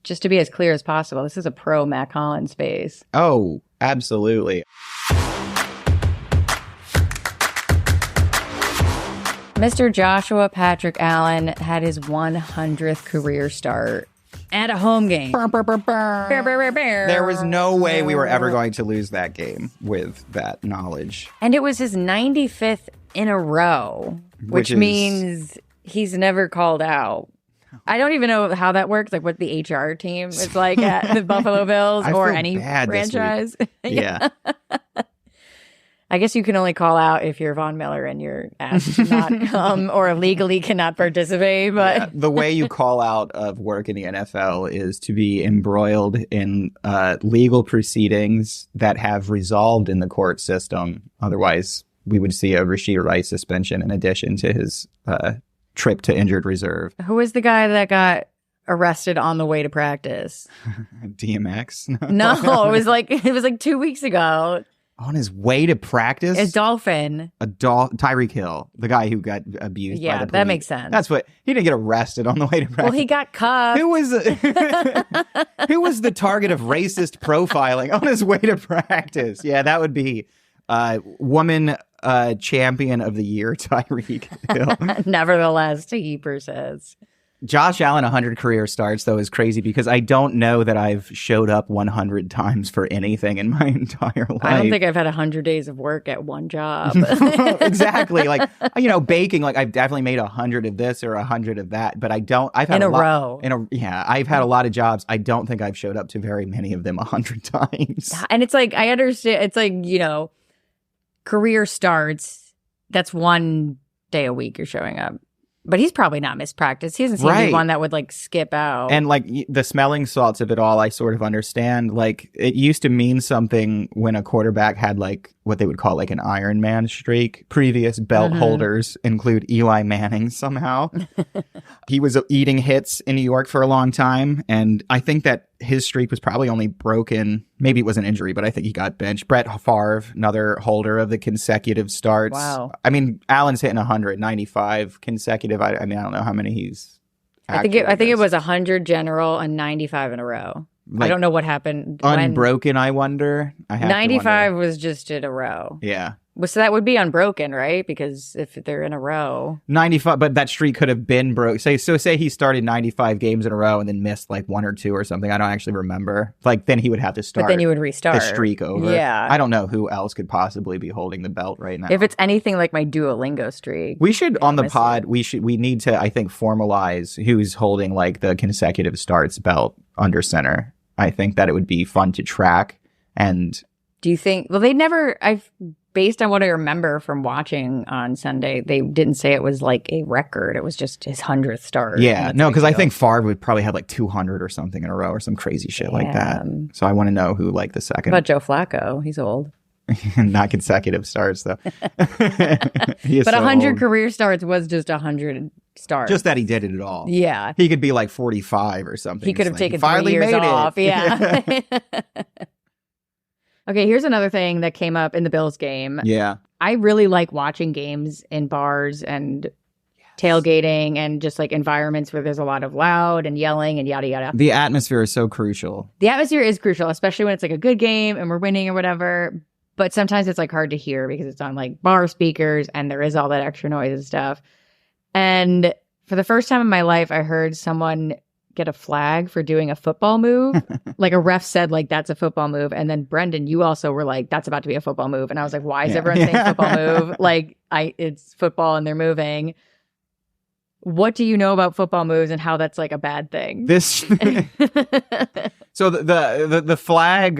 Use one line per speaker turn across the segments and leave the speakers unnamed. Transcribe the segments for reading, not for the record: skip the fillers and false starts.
just to be as clear as possible, this is a pro Mack Hollins space.
Oh, absolutely.
Mr. Joshua Patrick Allen had his 100th career start at a home game.
There was no way we were ever going to lose that game with that knowledge.
And it was his 95th in a row, which means he's never called out. I don't even know how that works, like what the HR team is like at the Buffalo Bills or any franchise.
Yeah.
I guess you can only call out if you're Von Miller and you're asked to not come or legally cannot participate. But
yeah, the way you call out of work in the NFL is to be embroiled in legal proceedings that have resolved in the court system. Otherwise, we would see a Rashid Rice suspension in addition to his trip to injured reserve.
Who was the guy that got arrested on the way to practice?
DMX?
No, it was like 2 weeks ago.
On his way to practice?
A dolphin.
Tyreek Hill, the guy who got abused by the police.
Yeah, that makes sense.
That's what, he didn't get arrested on the way to practice.
Well, he got cuffed.
Who was the target of racist profiling on his way to practice? Yeah, that would be woman champion of the year, Tyreek Hill.
Nevertheless, Heaper says.
Josh Allen, 100 career starts, though, is crazy because I don't know that I've showed up 100 times for anything in my entire life.
I don't think I've had 100 days of work at one job.
Exactly. Like, baking, like I've definitely made 100 of this or 100 of that, but I don't. I've had
in a row.
I've had a lot of jobs. I don't think I've showed up to very many of them 100 times.
And it's like, I understand. It's like, career starts. That's one day a week you're showing up. But he's probably not missed practice. He doesn't seem to be one that would skip out.
And the smelling salts of it all, I sort of understand. Like, it used to mean something when a quarterback had what they would call an Iron Man streak. Previous belt holders include Eli Manning somehow. He was eating hits in New York for a long time. And I think that his streak was probably only broken. Maybe it was an injury, but I think he got benched. Brett Favre, another holder of the consecutive starts.
Wow.
I mean, Allen's hitting 195 consecutive. I don't know how many he's.
I think it was 100 general and 95 in a row. I don't know what happened.
Unbroken, I wonder.
95 was just in a row.
Yeah.
Well, so that would be unbroken, right? Because if they're in a row.
95, but that streak could have been broke. Say he started 95 games in a row and then missed one or two or something. I don't actually remember. Then he would have to start.
But then you would restart.
The streak over.
Yeah.
I don't know who else could possibly be holding the belt right now.
If it's anything like my Duolingo streak.
We should, on the pod, we need to, I think, formalize who's holding the consecutive starts belt under center. I think that it would be fun to track. And
do you think, based on what I remember from watching on Sunday, they didn't say it was a record. It was just his 100th start.
Yeah, no, because I think Favre would probably have 200 or something in a row or some crazy shit like that. So I want to know who the second.
What about Joe Flacco? He's old.
Not consecutive starts, though.
But 100 career starts was just 100 starts.
Just that he did it at all.
Yeah.
He could be 45 or something.
He could have taken 3 years off. Yeah. Okay, here's another thing that came up in the Bills game.
Yeah.
I really like watching games in bars and tailgating and just environments where there's a lot of loud and yelling and yada, yada.
The atmosphere is so crucial.
The atmosphere is crucial, especially when it's a good game and we're winning or whatever. But sometimes it's hard to hear because it's on bar speakers and there is all that extra noise and stuff. And for the first time in my life, I heard someone get a flag for doing a football move. A ref said that's a football move. And then Brendan, you also were that's about to be a football move. And I was why is everyone saying football move? It's football and they're moving. What do you know about football moves and how that's a bad thing?
So the flag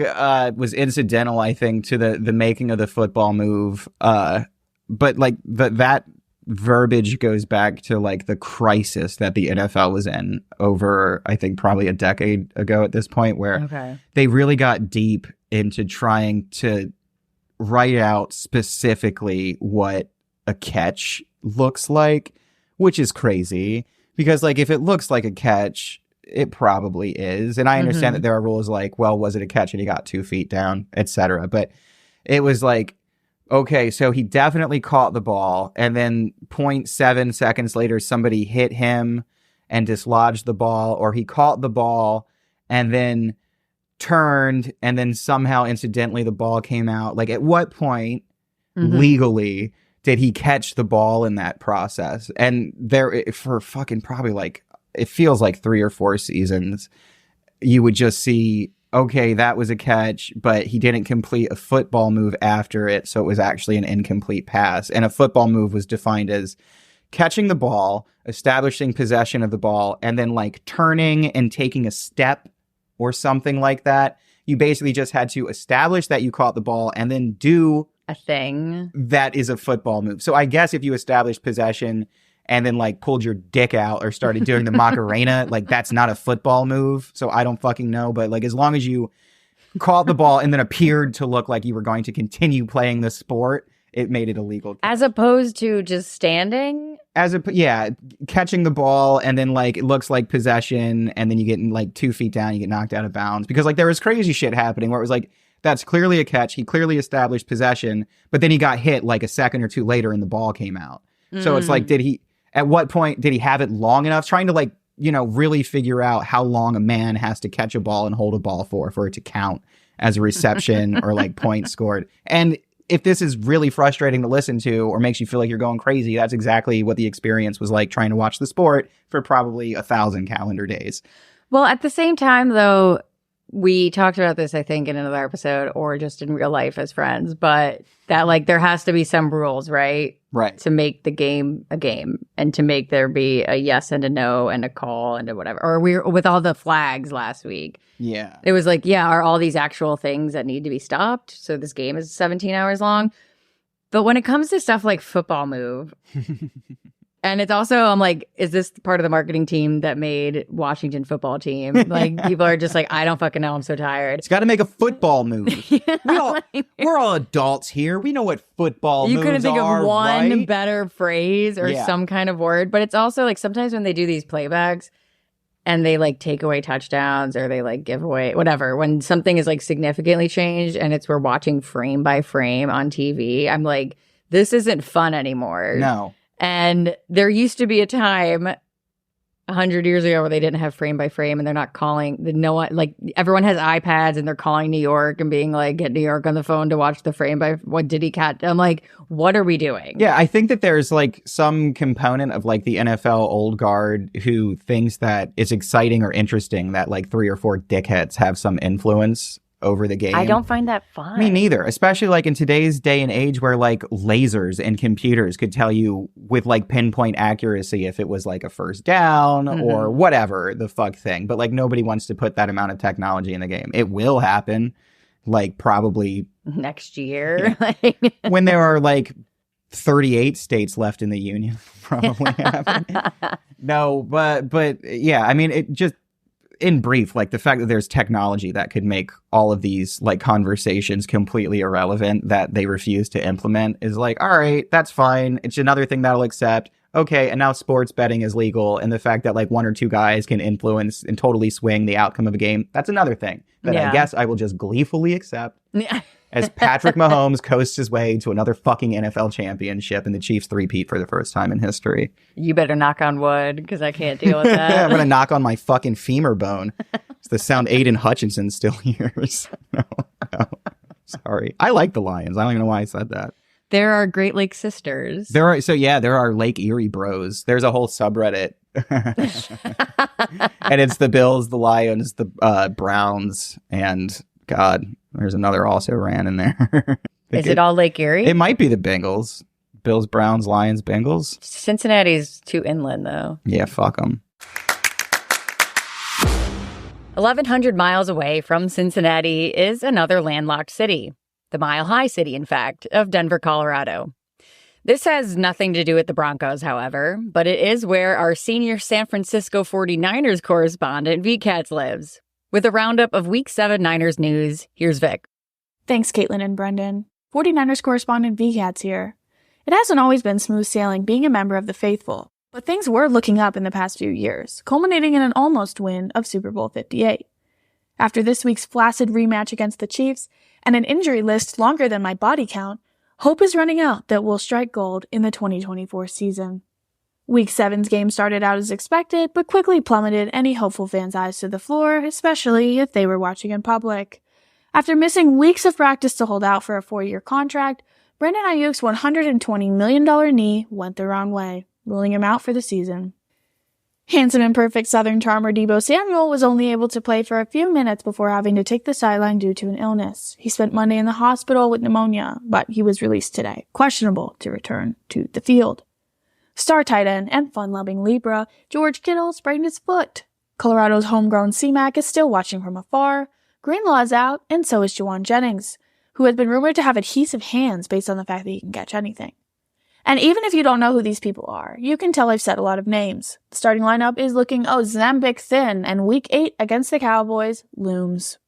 was incidental, I think, to the making of the football move. But that verbiage goes back to the crisis that the NFL was in over, I think, probably a decade ago at this point, where they really got deep into trying to write out specifically what a catch looks like, which is crazy because if it looks like a catch, it probably is. And I understand that there are rules was it a catch and he got 2 feet down, etc. But it was okay, so he definitely caught the ball, and then 0.7 seconds later, somebody hit him and dislodged the ball, or he caught the ball and then turned, and then somehow incidentally the ball came out. Like, at what point legally did he catch the ball in that process? And there, for fucking probably like, it feels like 3 or 4 seasons, you would just see, okay, that was a catch, but he didn't complete a football move after it, so it was actually an incomplete pass. And a football move was defined as catching the ball, establishing possession of the ball, and then like turning and taking a step or something like that. You basically just had to establish that you caught the ball and then do
a thing
that is a football move. So I guess if you established possession and then like pulled your dick out or started doing the Macarena, like that's not a football move. So I don't fucking know. But like, as long as you caught the ball and then appeared to look like you were going to continue playing the sport, it made it illegal.
As opposed to just standing?
Catching the ball and then like it looks like possession, and then you get like 2 feet down, you get knocked out of bounds. Because like there was crazy shit happening where it was like, that's clearly a catch. He clearly established possession, but then he got hit like a second or 2 later and the ball came out. So it's like, at what point did he have it long enough? Trying to like, you know, really figure out how long a man has to catch a ball and hold a ball for it to count as a reception or like points scored. And if this is really frustrating to listen to or makes you feel like you're going crazy, that's exactly what the experience was like trying to watch the sport for probably 1,000 calendar days.
Well, at the same time, though, we talked about this, I think, in another episode or just in real life as friends, but that like there has to be some rules, right?
Right.
To make the game a game and to make there be a yes and a no and a call and a whatever. Or we were with all the flags last week.
Yeah.
It was like, yeah, are all these actual things that need to be stopped? So this game is 17 hours long. But when it comes to stuff like football move, and it's also, I'm like, is this part of the marketing team that made Washington football team? Like, people are just like, I don't fucking know. I'm so tired.
It's got to make a football move. We're all adults here. We know what football moves are,
you couldn't think of one
right?
better phrase or some kind of word. But it's also like sometimes when they do these playbacks and they like take away touchdowns or they like give away whatever, when something is like significantly changed and we're watching frame by frame on TV, I'm like, this isn't fun anymore.
No.
And there used to be a time 100 years ago where they didn't have frame by frame and they're not calling like everyone has iPads and they're calling New York and being like, get New York on the phone to watch the frame by what did he catch? I'm like, what are we doing?
Yeah, I think that there's like some component of like the NFL old guard who thinks that it's exciting or interesting that like 3 or 4 dickheads have some influence over the game.
I don't find that fun.
Me neither, especially like in today's day and age where like lasers and computers could tell you with like pinpoint accuracy if it was like a first down or whatever the fuck thing. But like nobody wants to put that amount of technology in the game. It will happen like probably
next year.
Yeah. When there are like 38 states left in the union, probably happen. No, but yeah, I mean, it just, in brief, like the fact that there's technology that could make all of these like conversations completely irrelevant that they refuse to implement is like, all right, that's fine. It's another thing that I'll accept. Okay, and now sports betting is legal. And the fact that like 1 or 2 guys can influence and totally swing the outcome of a game, that's another thing that I guess I will just gleefully accept. Yeah. As Patrick Mahomes coasts his way to another fucking NFL championship and the Chiefs three-peat for the first time in history.
You better knock on wood, because I can't deal with that.
I'm going to knock on my fucking femur bone. It's the sound Aiden Hutchinson still hears. No. Sorry. I like the Lions. I don't even know why I said that.
There are Great Lake sisters.
There are Lake Erie bros. There's a whole subreddit. And it's the Bills, the Lions, the Browns, and God, there's another also ran in there.
Is it all Lake Erie?
It might be the Bengals. Bills, Browns, Lions, Bengals.
Cincinnati's too inland, though.
Yeah, fuck them.
1,100 miles away from Cincinnati is another landlocked city. The Mile High City, in fact, of Denver, Colorado. This has nothing to do with the Broncos, however, but it is where our senior San Francisco 49ers correspondent Vecats lives. With a roundup of Week 7 Niners news, here's Vic.
Thanks, Caitlin and Brendan. 49ers correspondent Vecats here. It hasn't always been smooth sailing being a member of the faithful, but things were looking up in the past few years, culminating in an almost win of Super Bowl 58. After this week's flaccid rematch against the Chiefs and an injury list longer than my body count, hope is running out that we'll strike gold in the 2024 season. Week 7's game started out as expected, but quickly plummeted any hopeful fans' eyes to the floor, especially if they were watching in public. After missing weeks of practice to hold out for a 4-year contract, Brandon Ayuk's $120 million knee went the wrong way, ruling him out for the season. Handsome and perfect Southern charmer Deebo Samuel was only able to play for a few minutes before having to take the sideline due to an illness. He spent Monday in the hospital with pneumonia, but he was released today, questionable to return to the field. Star tight end and fun-loving Libra, George Kittle sprained his foot. Colorado's homegrown C-Mac is still watching from afar. Greenlaw is out, and so is Juwan Jennings, who has been rumored to have adhesive hands based on the fact that he can catch anything. And even if you don't know who these people are, you can tell I've said a lot of names. The starting lineup is looking Ozempic thin, and Week 8 against the Cowboys looms.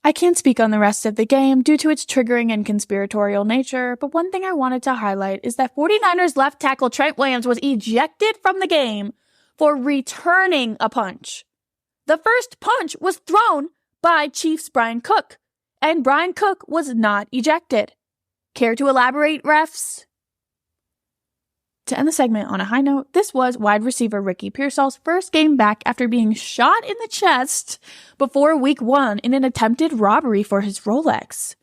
I can't speak on the rest of the game due to its triggering and conspiratorial nature, but one thing I wanted to highlight is that 49ers left tackle Trent Williams was ejected from the game for returning a punch. The first punch was thrown by Chiefs' Brian Cook, and Brian Cook was not ejected. Care to elaborate, refs? To end the segment on a high note, this was wide receiver Ricky Pearsall's first game back after being shot in the chest before Week 1 in an attempted robbery for his Rolex.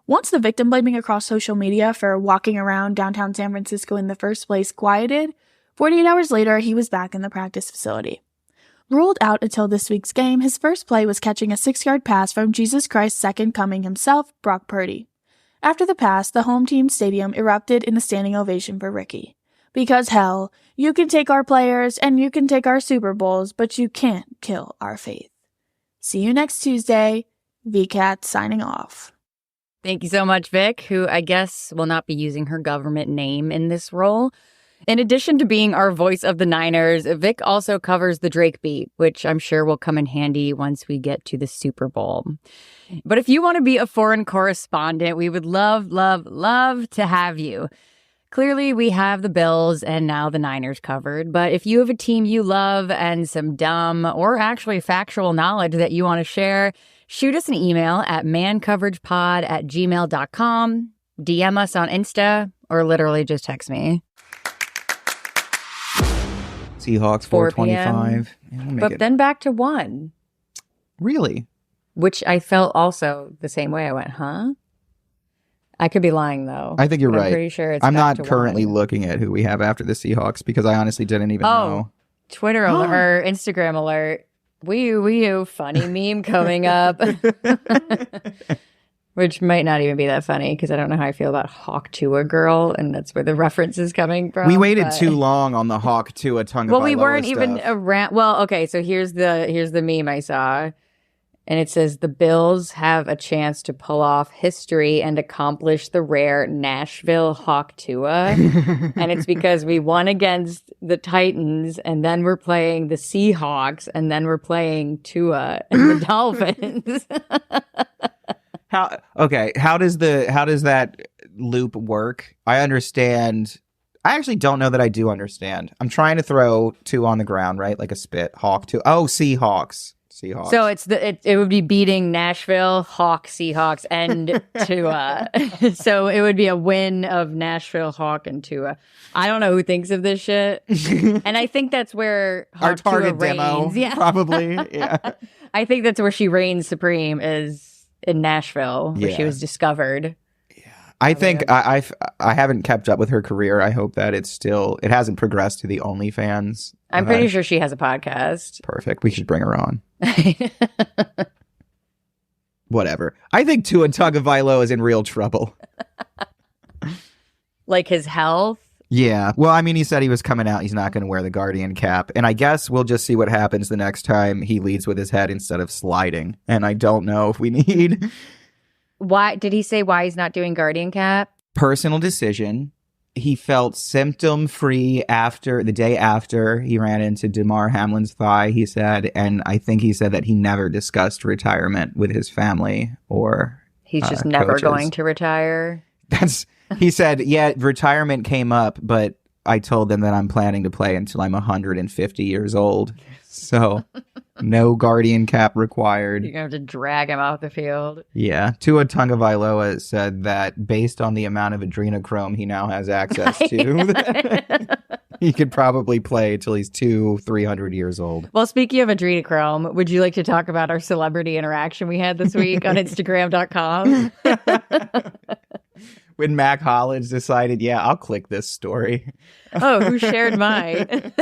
Once the victim blaming across social media for walking around downtown San Francisco in the first place quieted, 48 hours later he was back in the practice facility. Ruled out until this week's game, his first play was catching a 6-yard pass from Jesus Christ's second coming himself, Brock Purdy. After the pass, the home team stadium erupted in a standing ovation for Ricky. Because hell, you can take our players and you can take our Super Bowls, but you can't kill our faith. See you next Tuesday. Vcats signing off.
Thank you so much, Vic, who I guess will not be using her government name in this role. In addition to being our voice of the Niners, Vic also covers the Drake beat, which I'm sure will come in handy once we get to the Super Bowl. But if you want to be a foreign correspondent, we would love to have you. Clearly, we have the Bills and now the Niners covered, but if you have a team you love and some dumb or actually factual knowledge that you want to share, shoot us an email at mancoveragepod@gmail.com, DM us on Insta, or literally just text me.
Seahawks 425.
But then back to 1.
Really?
Which I felt also the same way. I went, huh? I could be lying, though.
I think you're right.
I'm pretty sure it's
I'm
back
not
to
currently
1.
looking at who we have after the Seahawks because I honestly didn't even know.
Twitter alert, or Instagram alert. Wee funny meme coming up. Which might not even be that funny because I don't know how I feel about Hawk Tua girl, and that's where the reference is coming from.
We waited too long on the Hawk Tua Tagovailoa
Well, we weren't
stuff.
even around. Well, okay, so here's the meme I saw. And it says, the Bills have a chance to pull off history and accomplish the rare Nashville Hawk Tua. And it's because we won against the Titans, and then we're playing the Seahawks, and then we're playing Tua and the Dolphins.
How does that loop work? I understand. I actually don't know that I do understand. I'm trying to throw Tua on the ground, right? Like a spit. Hawk Tua. Oh, Seahawks.
So it would be beating Nashville, Hawk, Seahawks, and Tua. So it would be a win of Nashville, Hawk, and Tua. I don't know who thinks of this shit, and I think that's where Hawk
our target
Tua
demo,
reigns. Yeah.
probably. Yeah,
I think that's where she reigns supreme is in Nashville, where she was discovered.
I think I haven't kept up with her career. I hope that it hasn't progressed to the OnlyFans.
I'm pretty sure she has a podcast.
Perfect. We should bring her on. Whatever. I think Tua Tagovailoa is in real trouble.
Like his health?
Yeah. Well, I mean, he said he was coming out. He's not going to wear the Guardian cap. And I guess we'll just see what happens the next time he leads with his head instead of sliding. And I don't know if we need...
Why did he say why he's not doing Guardian cap?
Personal decision. He felt symptom-free the day after he ran into Damar Hamlin's thigh, he said. And I think he said that he never discussed retirement with his family or
he's just never
coaches.
going to retire.
He said, yeah, retirement came up, but I told them that I'm planning to play until I'm 150 years old. So no Guardian cap required.
You're going to have to drag him off the field.
Yeah. Tua Tagovailoa said that based on the amount of adrenochrome he now has access to, He could probably play till he's 300 years old.
Well, speaking of adrenochrome, would you like to talk about our celebrity interaction we had this week on Instagram.com?
When Mack Hollins decided, I'll click this story.
Oh, who shared mine?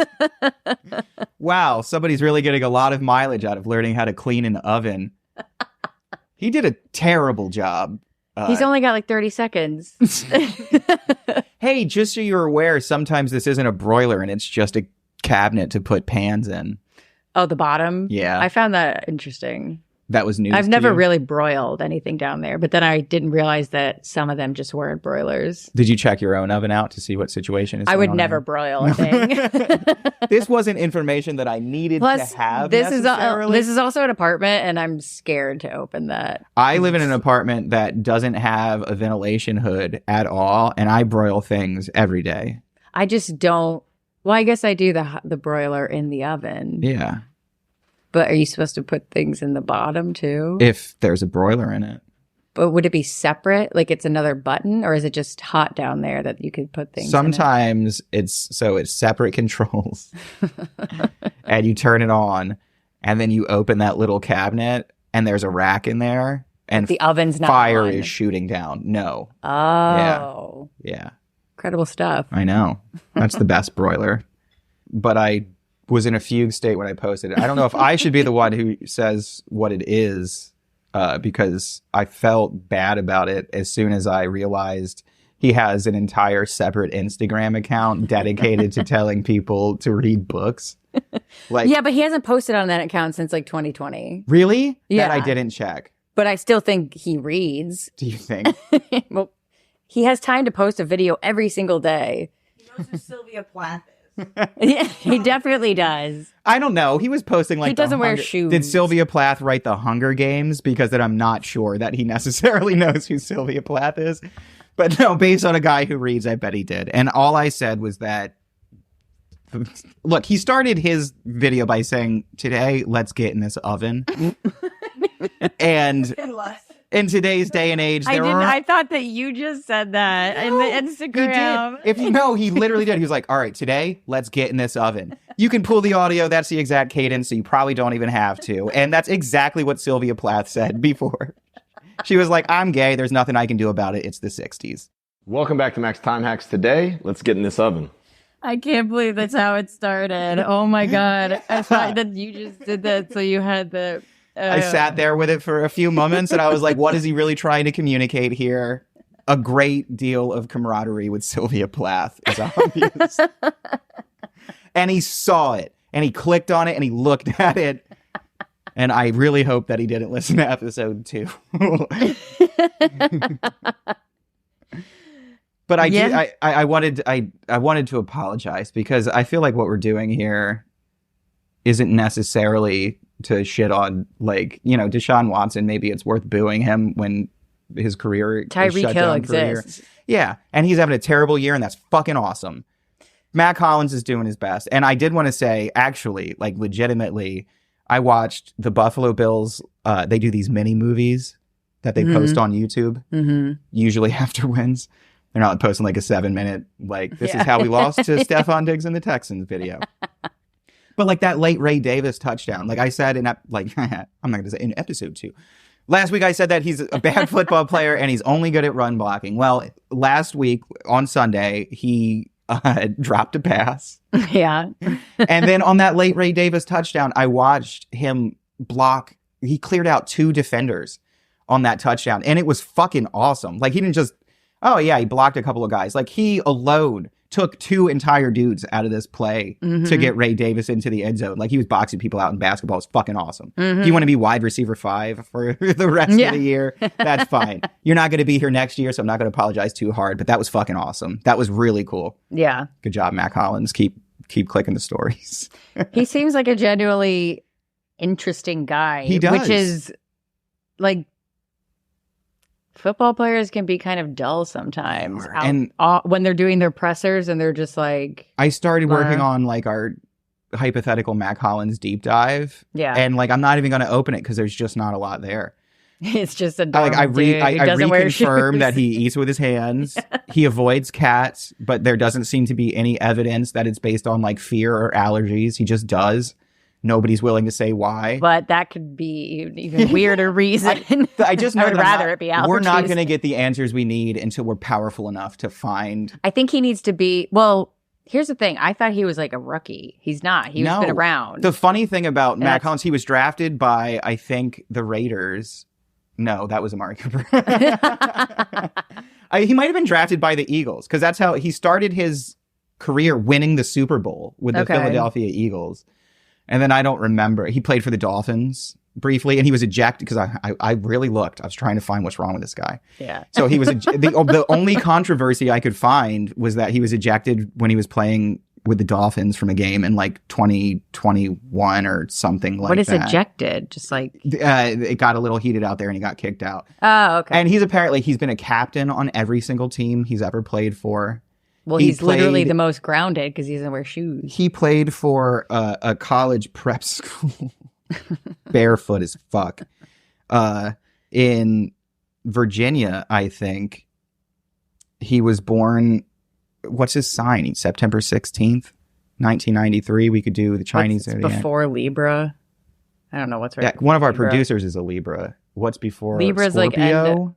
Wow, somebody's really getting a lot of mileage out of learning how to clean an oven. He did a terrible job.
He's only got like 30 seconds.
Hey, just so you're aware, sometimes this isn't a broiler and it's just a cabinet to put pans in.
Oh, the bottom?
Yeah.
I found that interesting.
That was news.
I've
to
never
you?
really broiled anything down there, but then I didn't realize that some of them just weren't broilers.
Did you check your own oven out to see what situation is
I
going
would
on
never
there?
broil a thing.
This wasn't information that I needed
Plus,
to have
this
necessarily.
is also an apartment, and I'm scared to open that.
I live in an apartment that doesn't have a ventilation hood at all, and I broil things every day.
I just don't. Well, I guess I do the broiler in the oven.
Yeah.
But are you supposed to put things in the bottom too?
If there's a broiler in it.
But would it be separate? Like it's another button, or is it just hot down there that you could put things
Sometimes it's separate controls. And you turn it on, and then you open that little cabinet, and there's a rack in there, and
the oven's not
fire
on.
is shooting down. No.
Oh.
Yeah.
Incredible stuff.
I know. That's the best broiler. But I was in a fugue state when I posted it. I don't know if I should be the one who says what it is, because I felt bad about it as soon as I realized he has an entire separate Instagram account dedicated to telling people to read books. Like,
Yeah, but he hasn't posted on that account since like 2020.
really?
Yeah.
That I didn't check.
But I still think he reads.
Do you think?
Well, he has time to post a video every single day.
He knows who Sylvia Plath is.
Yeah, he definitely does.
I don't know. He was posting like
He doesn't
the
wear
Hunger-
shoes.
Did Sylvia Plath write the Hunger Games? Because then I'm not sure that he necessarily knows who Sylvia Plath is. But no, based on a guy who reads, I bet he did. And all I said was that, look, he started his video by saying, today, let's get in this oven. And in today's day and age,
I thought that you just said that in the Instagram.
He did. If you know, he literally did. He was like, all right, today, let's get in this oven. You can pull the audio. That's the exact cadence, so you probably don't even have to. And that's exactly what Sylvia Plath said before. She was like, I'm gay. There's nothing I can do about it. It's the 60s.
Welcome back to Max Time Hacks. Today, let's get in this oven.
I can't believe that's how it started. Oh my God. I thought that you just did that. So you had the...
I sat there with it for a few moments and I was like, what is he really trying to communicate here? A great deal of camaraderie with Sylvia Plath is obvious. And he saw it and he clicked on it and he looked at it. And I really hope that he didn't listen to episode 2. But I wanted to apologize because I feel like what we're doing here isn't necessarily to shit on, like, you know, Deshaun Watson. Maybe it's worth booing him when his career
Tyreek Hill exists.
Yeah, and he's having a terrible year, and that's fucking awesome. Mack Hollins is doing his best, and I did want to say, actually, like, legitimately, I watched the Buffalo Bills. They do these mini movies that they post on YouTube, usually after wins. They're not posting like a 7-minute, like, this is how we lost to Stephon Diggs and the Texans video. But like that late Ray Davis touchdown, like I said I'm not going to say in episode 2. Last week I said that he's a bad football player and he's only good at run blocking. Well, last week on Sunday, he dropped a pass.
Yeah.
And then on that late Ray Davis touchdown, I watched him block. He cleared out 2 defenders on that touchdown. And it was fucking awesome. Like he didn't just, he blocked a couple of guys. Like he alone took 2 entire dudes out of this play to get Ray Davis into the end zone. Like he was boxing people out in basketball. It's fucking awesome. If you want to be wide receiver 5 for the rest of the year, that's fine. You're not going to be here next year, so I'm not going to apologize too hard, but that was fucking awesome. That was really cool.
Yeah.
Good job, Mack Hollins. Keep clicking the stories.
He seems like a genuinely interesting guy.
He does.
Which is like, football players can be kind of dull sometimes.
And
when they're doing their pressers and they're just like...
I started working on like our hypothetical Mack Hollins deep dive.
Yeah.
And like, I'm not even going to open it because there's just not a lot there.
It's just a
I
normal dude who doesn't wear
reconfirm
shoes.
that he eats with his hands. He avoids cats, but there doesn't seem to be any evidence that it's based on like fear or allergies. He just does. Nobody's willing to say why.
But that could be an even weirder reason.
I just know
I would
that
rather it be allergies.
we're not going to get the answers we need until we're powerful enough to find.
I think he needs to be. Well, here's the thing. I thought he was like a rookie. He's not. He's been around.
The funny thing about
And
Mack
that's-
Hollins, he was drafted by, I think, the Raiders. No, that was Amari Cooper. He might have been drafted by the Eagles because that's how he started his career, winning the Super Bowl with the Philadelphia Eagles. And then I don't remember. He played for the Dolphins briefly, and he was ejected because I really looked. I was trying to find what's wrong with this guy.
Yeah.
So he was the only controversy I could find was that he was ejected when he was playing with the Dolphins from a game in like 2021 or something like that.
What is ejected? Just like
it got a little heated out there and he got kicked out.
oh, okay.
And he's been a captain on every single team he's ever played for.
Well,
he
he's literally
played-
the most grounded because he doesn't wear shoes.
He played for a college prep school, barefoot as fuck, in Virginia, I think. He was born, what's his sign? He's September 16th, 1993. We could do the Chinese
What's
zodiac.
before Libra. I don't know what's right.
Yeah, one of our
Libra.
producers is a Libra. What's before
Libra's like
Scorpio?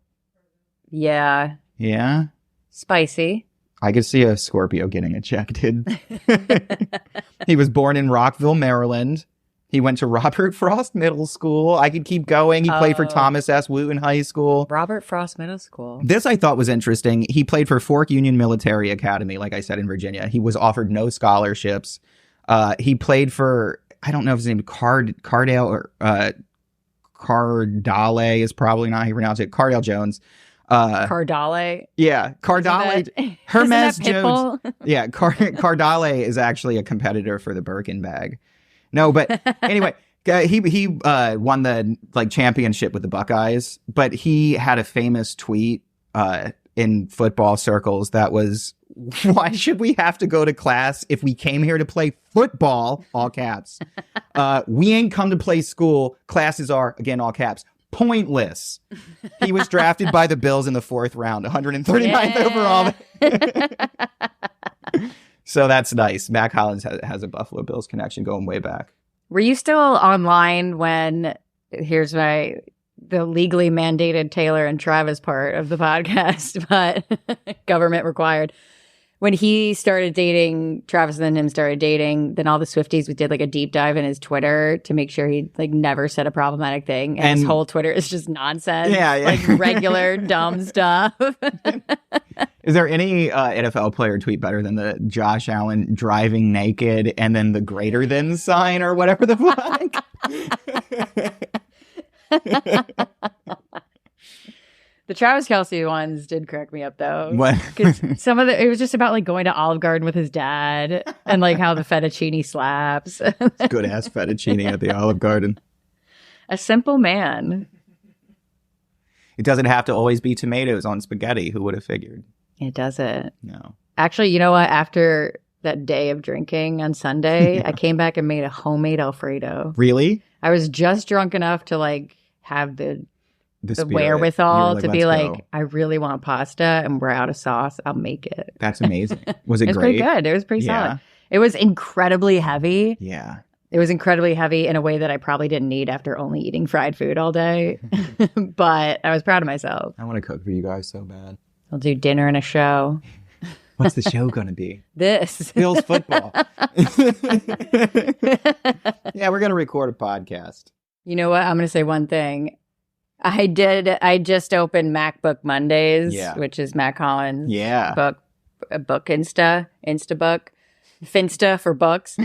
Yeah,
Yeah.
spicy.
I could see a Scorpio getting ejected. He was born in Rockville, Maryland. He went to Robert Frost Middle School. I could keep going. He played for
Oh.
Thomas S. Wooten High School.
Robert Frost Middle School.
This I thought was interesting. He played for Fork Union Military Academy, like I said, in Virginia. He was offered no scholarships. He played for, I don't know if his name is Cardale or Cardale is probably not how you pronounce it. Cardale Jones.
Cardale.
Yeah, Cardale. Hermes
Isn't that
Jones.
Pitbull?
Yeah, Cardale is actually a competitor for the Birkin bag. No, but anyway, he won the like championship with the Buckeyes, but he had a famous tweet in football circles that was, "Why should we have to go to class if we came here to play football?" All caps. We ain't come to play school. Classes are, again, all caps, pointless. He was drafted by the Bills in the 4th round, 139th overall. So that's nice. Mack Hollins has a Buffalo Bills connection going way back.
Were you still online when, here's the legally mandated Taylor and Travis part of the podcast, but government required. When he started dating, Travis and him started dating, then all the Swifties, we did like a deep dive in his Twitter to make sure he like never said a problematic thing. And his whole Twitter is just nonsense.
Yeah.
Like regular dumb stuff.
Is there any NFL player tweet better than the Josh Allen driving naked and then the greater than sign or whatever the fuck?
The Travis Kelce ones did crack me up though.
What?
Because some of it was just about like going to Olive Garden with his dad and like how the fettuccine slaps.
Good ass fettuccine at the Olive Garden.
A simple man.
It doesn't have to always be tomatoes on spaghetti. Who would have figured?
It doesn't.
No.
Actually, you know what? After that day of drinking on Sunday, I came back and made a homemade Alfredo.
Really?
I was just drunk enough to like have the
spirit.
wherewithal
You were
to be
"Let's
like,
go."
I really want pasta and we're out of sauce. I'll make it.
That's amazing. Was it
It was
great?
pretty good. It was pretty
Yeah.
solid. It was incredibly heavy.
Yeah.
It was incredibly heavy in a way that I probably didn't need after only eating fried food all day. But I was proud of myself.
I want to cook for you guys so bad.
I'll do dinner and a show.
What's the show going to be?
This.
Bills football. Yeah, we're going to record a podcast.
You know what? I'm going to say one thing. I just opened MacBook Mondays,
Yeah.
which is Mack Hollins'
Yeah.
book Instabook, Finsta for books.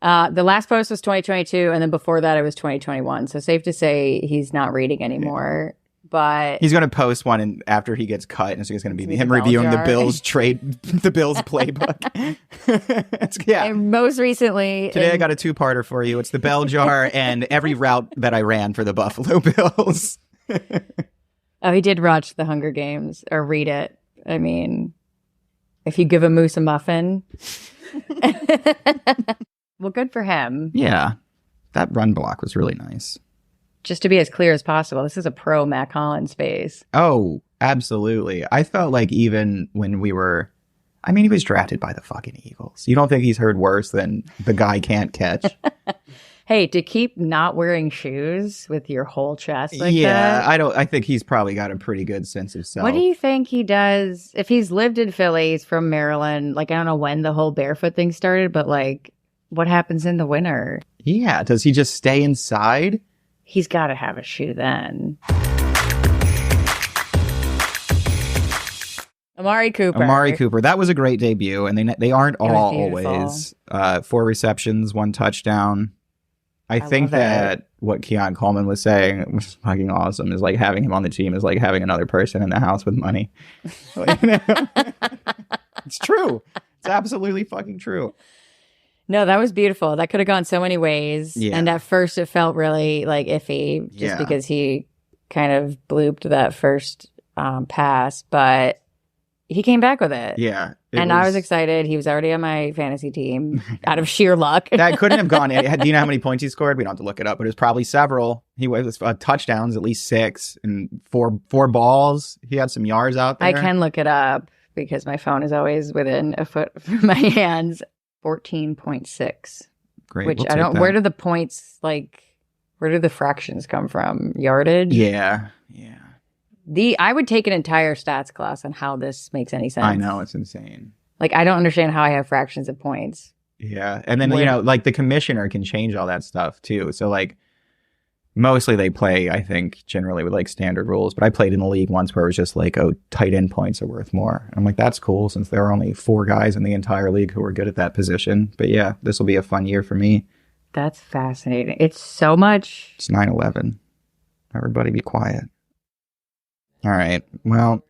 The last post was 2022, and then before that it was 2021. So safe to say he's not reading anymore. But
He's going to post one and after he gets cut, and it's going to be
It's
him
the bell
reviewing the
jar.
Bills the Bills playbook. Yeah.
and most recently,
Today I got a 2-parter for you. It's the bell jar and every route that I ran for the Buffalo Bills.
oh, he did watch the Hunger Games or read it. I mean, if you give a moose a muffin, well, good for him.
Yeah. That run block was really nice.
just to be as clear as possible, this is a pro Mack Hollins space.
Oh, absolutely. I felt like even when he was drafted by the fucking Eagles. You don't think he's heard worse than the guy can't catch?
Hey, to keep not wearing shoes with your whole chest like that.
I think he's probably got a pretty good sense of self.
What do you think he does if he's lived in Philly, he's from Maryland? Like, I don't know when the whole barefoot thing started, but like, what happens in the winter?
Yeah. Does he just stay inside?
He's got to have a shoe then. Amari Cooper.
That was a great debut, and they aren't all
beautiful.
always 4 receptions, 1 touchdown. I think that what Keon Coleman was saying, which is fucking awesome, is like having him on the team is like having another person in the house with money. It's true. It's absolutely fucking true.
No, that was beautiful. That could have gone so many ways.
Yeah.
And at first it felt really like iffy just because he kind of blooped that first pass, but he came back with it.
Yeah.
I was excited. He was already on my fantasy team out of sheer luck.
That couldn't have gone. Do you know how many points he scored? We don't have to look it up, but it was probably several. He was touchdowns, at least 6, and four balls. He had some yards out there.
I can look it up because my phone is always within a foot from my hands. 14.6.
Great.
Which
we'll
I don't.
take
Where
that.
do the points where do the fractions come from? Yardage?
Yeah.
I would take an entire stats class on how this makes any sense.
I know, it's insane.
Like, I don't understand how I have fractions of points.
Yeah. And then, like the commissioner can change all that stuff too. So like mostly they play, I think, generally with like standard rules. But I played in the league once where it was just like, oh, tight end points are worth more. I'm like, that's cool since there are only 4 guys in the entire league who are good at that position. But yeah, this will be a fun year for me.
That's fascinating. It's so much.
It's 9/11. Everybody be quiet. All right. Well,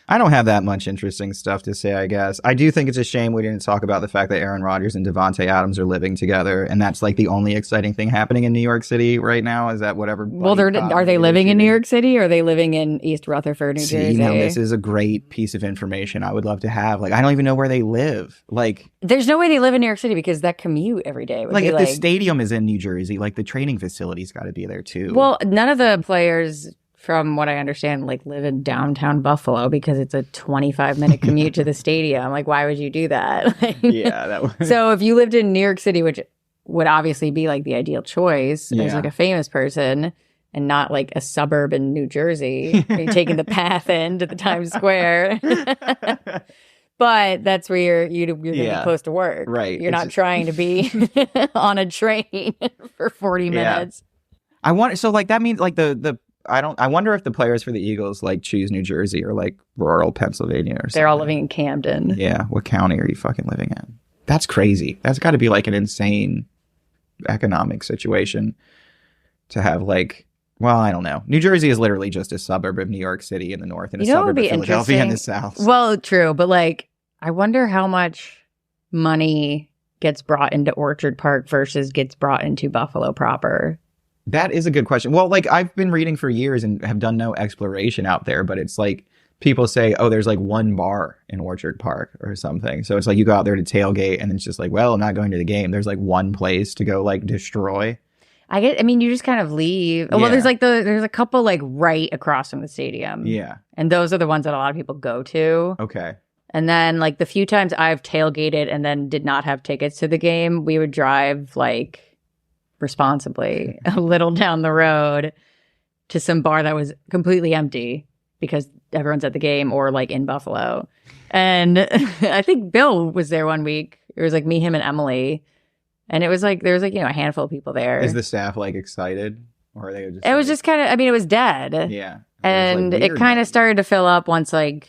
I don't have that much interesting stuff to say, I guess. I do think it's a shame we didn't talk about the fact that Aaron Rodgers and Devontae Adams are living together, and that's like the only exciting thing happening in New York City right now. Is that whatever?
Well, are they living in New York City, or are they living in East Rutherford, New Jersey?
This is a great piece of information I would love to have. Like, I don't even know where they live. Like,
there's no way they live in New York City because that commute every day would
like
be
if the stadium is in New Jersey, like the training facility's got to be there too.
Well, none of the players, from what I understand, like live in downtown Buffalo because it's a 25-minute commute to the stadium. Like, why would you do that? Like,
yeah. That was...
So if you lived in New York City, which would obviously be like the ideal choice as like a famous person and not like a suburb in New Jersey, you're taking the path into the Times Square. But that's where you're going to be close to work.
Right.
You're not trying to be on a train for 40 minutes.
I want, so like that means like I wonder if the players for the Eagles like choose New Jersey or like rural Pennsylvania or something.
They're all living in Camden.
Yeah. What county are you fucking living in? That's crazy. That's got to be like an insane economic situation to have like, well, I don't know. New Jersey is literally just a suburb of New York City in the north and a suburb of Philadelphia in the south.
Well, true. But like, I wonder how much money gets brought into Orchard Park versus gets brought into Buffalo proper.
That is a good question. Well, like I've been reading for years and have done no exploration out there, but it's like people say, oh, there's like one bar in Orchard Park or something. So it's like you go out there to tailgate and it's just like, well, I'm not going to the game. There's like one place to go like destroy.
I mean, you just kind of leave. Yeah. Well, there's a couple like right across from the stadium.
Yeah.
And those are the ones that a lot of people go to.
Okay.
And then like the few times I've tailgated and then did not have tickets to the game, we would drive like responsibly a little down the road to some bar that was completely empty because everyone's at the game or like in Buffalo. And I think Bill was there one week. It was like me, him, and Emily. And it was like, there was like, a handful of people there.
Is the staff like excited? Or are they just
It was just kind of, I mean, it was dead.
Yeah.
And it kind of started to fill up once like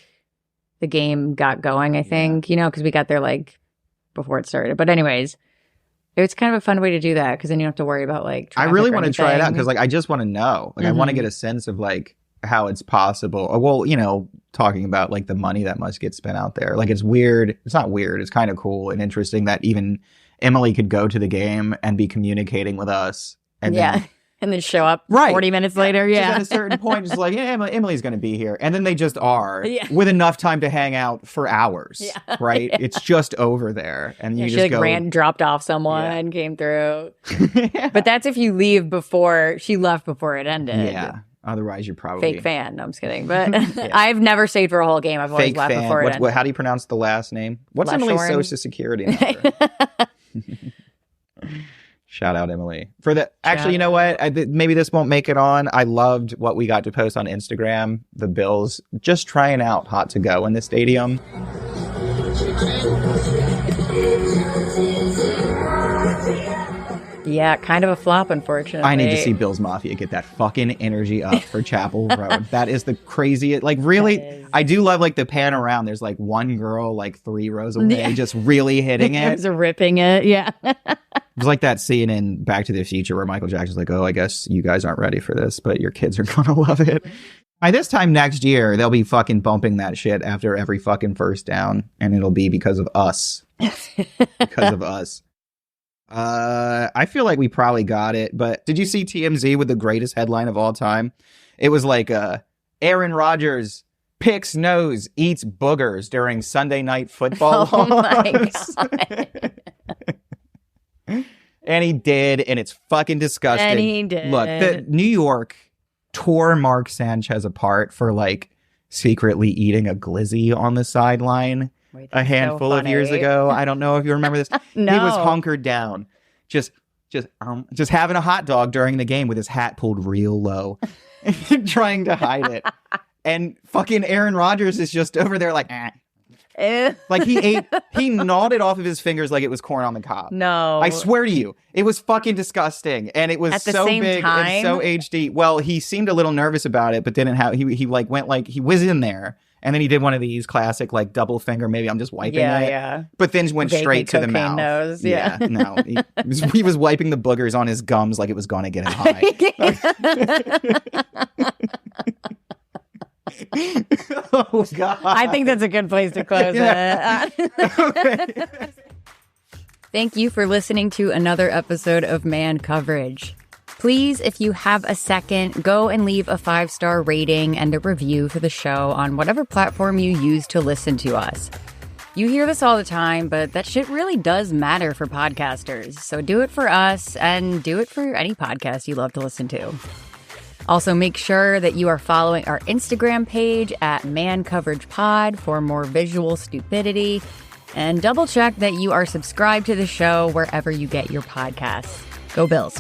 the game got going, I think, because we got there like before it started. But anyways, it was kind of a fun way to do that because then you don't have to worry about like
I really want to try it out because like I just want to know. Like I want to get a sense of like how it's possible. Well, talking about like the money that must get spent out there. Like it's weird. It's not weird. It's kind of cool and interesting that even Emily could go to the game and be communicating with us. And then
And then show up
Right.
40 minutes later.
Just
Yeah.
at a certain point, just like, yeah, Emily's going to be here. And then they just are
Yeah.
with enough time to hang out for hours.
Yeah.
Right?
Yeah.
It's just over there. And you
She
just
like
go.
ran, dropped off someone, came through. But that's if you leave before she left before it ended.
Yeah. Otherwise, you're probably.
Fake fan. No, I'm just kidding. But I've never stayed for a whole game. I've always
Fake
left
fan.
before it ended.
How do you pronounce the last name? What's
Lashorn.
Emily's social security number? Shout out Emily for the. Actually, you know what? Maybe this won't make it on. I loved what we got to post on Instagram. The Bills just trying out hot to go in the stadium.
Yeah, kind of a flop, unfortunately.
I need to see Bills Mafia get that fucking energy up for Chapel Road. That is the craziest. Like, really, I do love like the pan around. There's like one girl like 3 rows away, just really hitting it.
Just ripping it. Yeah.
It was like that scene in Back to the Future where Michael Jackson's like, "Oh, I guess you guys aren't ready for this, but your kids are gonna love it." By this time next year, they'll be fucking bumping that shit after every fucking first down, and it'll be because of us. Because of us. I feel like we probably got it, but did you see TMZ with the greatest headline of all time? It was like, Aaron Rodgers picks nose, eats boogers during Sunday Night Football.
Oh my God.
And he did, and it's fucking disgusting.
And he did.
Look, the New York tore Mark Sanchez apart for like secretly eating a glizzy on the sideline.
Wait,
A handful of years ago. I don't know if you remember this.
No.
He was hunkered down, just having a hot dog during the game with his hat pulled real low, trying to hide it. And fucking Aaron Rodgers is just over there like, like he gnawed it off of his fingers like it was corn on the cob.
No.
I swear to you, it was fucking disgusting, and it was
At the
so
same
big
time?
and so HD. Well, he seemed a little nervous about it, but didn't have. He like went like he was in there. And then he did one of these classic, like, double finger, maybe I'm just wiping it.
Yeah.
But then went
Vacant
straight to the
cocaine
mouth.
nose, yeah.
No. He was wiping the boogers on his gums like it was going to get him high. Oh, God.
I think that's a good place to close it. Thank you for listening to another episode of Man Coverage. Please, if you have a second, go and leave a 5-star rating and a review for the show on whatever platform you use to listen to us. You hear this all the time, but that shit really does matter for podcasters. So do it for us and do it for any podcast you love to listen to. Also, make sure that you are following our Instagram page at Man Coverage Pod for more visual stupidity. And double check that you are subscribed to the show wherever you get your podcasts. Go Bills.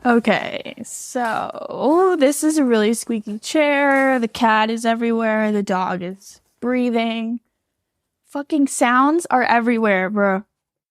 Okay, so this is a really squeaky chair. The cat is everywhere. The dog is breathing. Fucking sounds are everywhere, bro.